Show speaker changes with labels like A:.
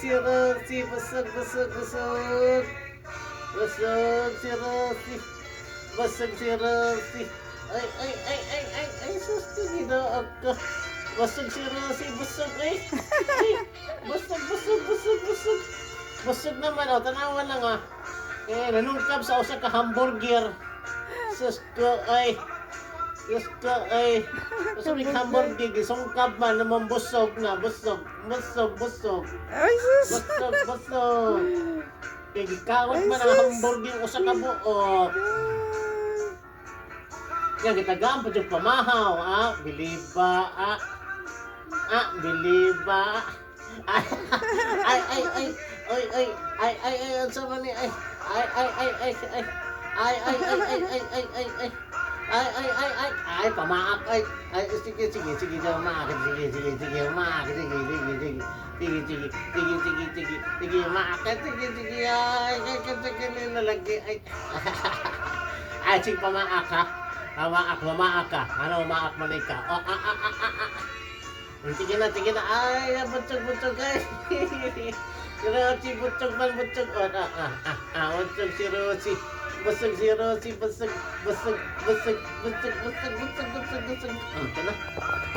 A: si Rosie, busog, busog, busog. Busog si Rosie. Busog si Rosie. Ay, sus, ginoo ko. Busog si Rosie, busog, ay, busog, busog, busog, busog. Busog naman, tanawan lang, nanungkap sa usa ka hamburger. Sus ko, ay. Sus ko, ay. Busog ni hamburger, gisungkap man, naman busog na, busog, busog, busog.
B: Ay, sus!
A: Busog, busog. Kikawat
B: Ay,
A: man ang
B: sus.
A: hamburger usa ka buok. Yan, kitagam pa dyan pamahaw, biliba, biliba. Ang sama ni, pamaak, sige, umaak, sige, umaak, sige, umaak, sige, nalagi, sige, pamaak, ha? Mamaak ka. Ano, umaak man ka? Sige na. Ay, butog, ay. Rosie, butog man. Butog si Rosie. Busog si Rosie, busog. Ito na.